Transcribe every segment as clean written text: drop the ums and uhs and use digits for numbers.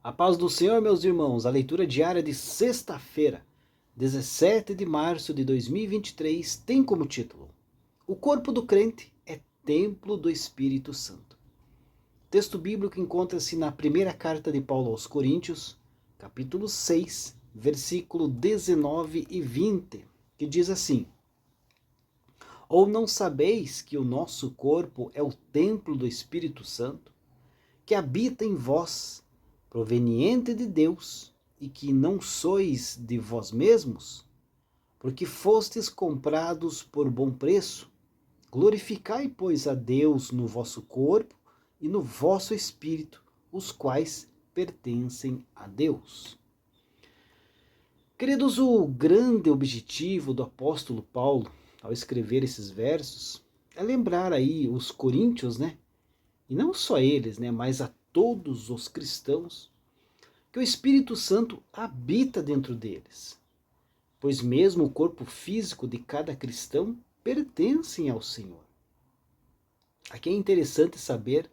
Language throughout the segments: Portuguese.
A paz do Senhor, meus irmãos, a leitura diária de sexta-feira, 17 de março de 2023, tem como título: O corpo do crente é templo do Espírito Santo. O texto bíblico encontra-se na primeira carta de Paulo aos Coríntios, capítulo 6, versículo 19 e 20, que diz assim: Ou não sabeis que o nosso corpo é o templo do Espírito Santo, que habita em vós, proveniente de Deus, e que não sois de vós mesmos, porque fostes comprados por bom preço? Glorificai, pois, a Deus no vosso corpo e no vosso espírito, os quais pertencem a Deus. Queridos, o grande objetivo do apóstolo Paulo, ao escrever esses versos, é lembrar aí os coríntios, e não só eles, mas a todos os cristãos, que o Espírito Santo habita dentro deles, pois mesmo o corpo físico de cada cristão pertence ao Senhor. Aqui é interessante saber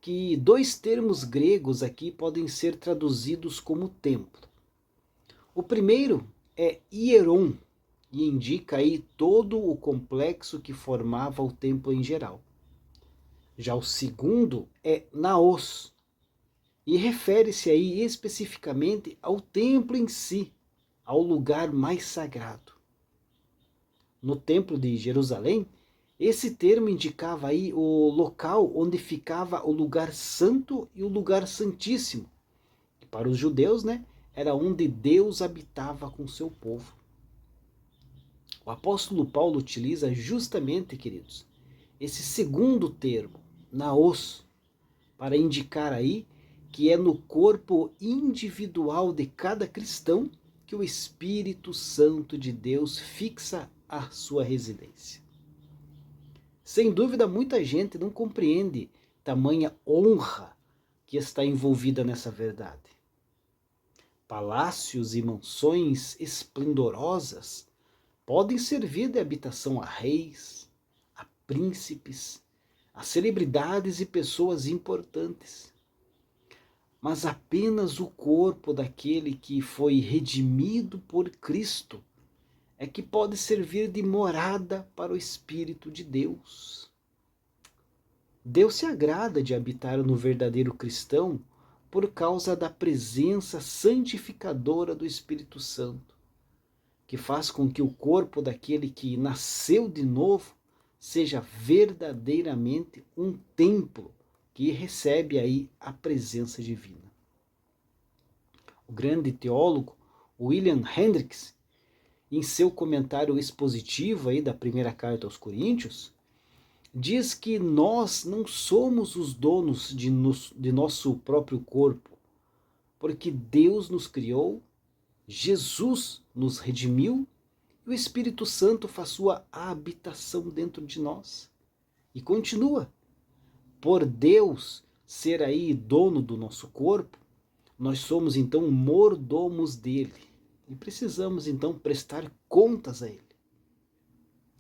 que dois termos gregos aqui podem ser traduzidos como templo. O primeiro é hieron, e indica aí todo o complexo que formava o templo em geral. Já o segundo é naos, e refere-se aí especificamente ao templo em si, ao lugar mais sagrado. No templo de Jerusalém, esse termo indicava aí o local onde ficava o lugar santo e o lugar santíssimo. E para os judeus, era onde Deus habitava com seu povo. O apóstolo Paulo utiliza justamente, queridos, esse segundo termo, naos, para indicar aí que é no corpo individual de cada cristão que o Espírito Santo de Deus fixa a sua residência. Sem dúvida, muita gente não compreende tamanha honra que está envolvida nessa verdade. Palácios e mansões esplendorosas podem servir de habitação a reis, a príncipes, a celebridades e pessoas importantes. Mas apenas o corpo daquele que foi redimido por Cristo é que pode servir de morada para o Espírito de Deus. Deus se agrada de habitar no verdadeiro cristão por causa da presença santificadora do Espírito Santo, que faz com que o corpo daquele que nasceu de novo seja verdadeiramente um templo que recebe aí a presença divina. O grande teólogo William Hendricks, em seu comentário expositivo aí da primeira carta aos Coríntios, diz que nós não somos os donos de nosso próprio corpo, porque Deus nos criou, Jesus nos redimiu e o Espírito Santo faz sua habitação dentro de nós. E continua: por Deus ser aí dono do nosso corpo, nós somos então mordomos dele e precisamos então prestar contas a ele.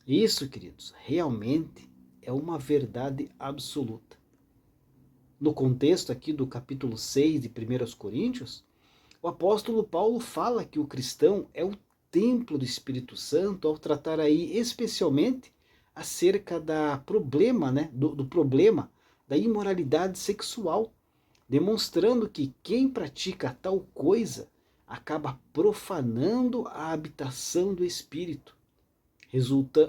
Isso, queridos, realmente é uma verdade absoluta. No contexto aqui do capítulo 6 de 1 Coríntios, o apóstolo Paulo fala que o cristão é o templo do Espírito Santo ao tratar aí especialmente acerca da problema, do problema da imoralidade sexual, demonstrando que quem pratica tal coisa acaba profanando a habitação do Espírito,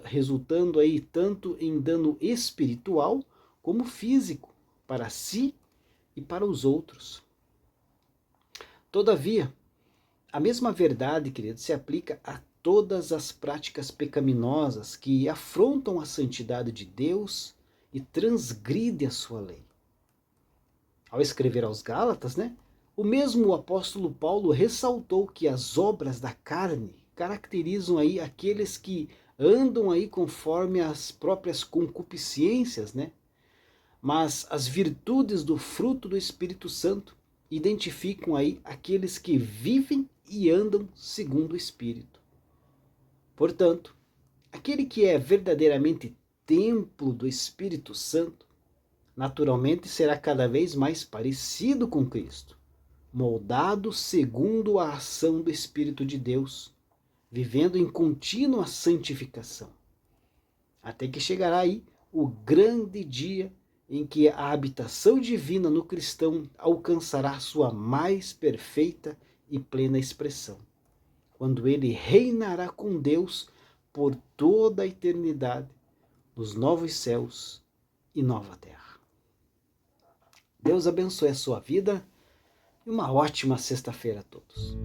resultando aí tanto em dano espiritual como físico para si e para os outros. Todavia, a mesma verdade, querido, se aplica a todas as práticas pecaminosas que afrontam a santidade de Deus e transgridem a sua lei. Ao escrever aos Gálatas, o mesmo apóstolo Paulo ressaltou que as obras da carne caracterizam aí aqueles que andam aí conforme as próprias concupiscências, mas as virtudes do fruto do Espírito Santo identificam aí aqueles que vivem e andam segundo o Espírito. Portanto, aquele que é verdadeiramente templo do Espírito Santo, naturalmente será cada vez mais parecido com Cristo, moldado segundo a ação do Espírito de Deus, vivendo em contínua santificação, até que chegará aí o grande dia em que a habitação divina no cristão alcançará sua mais perfeita e plena expressão, quando ele reinará com Deus por toda a eternidade, nos novos céus e nova terra. Deus abençoe a sua vida e uma ótima sexta-feira a todos.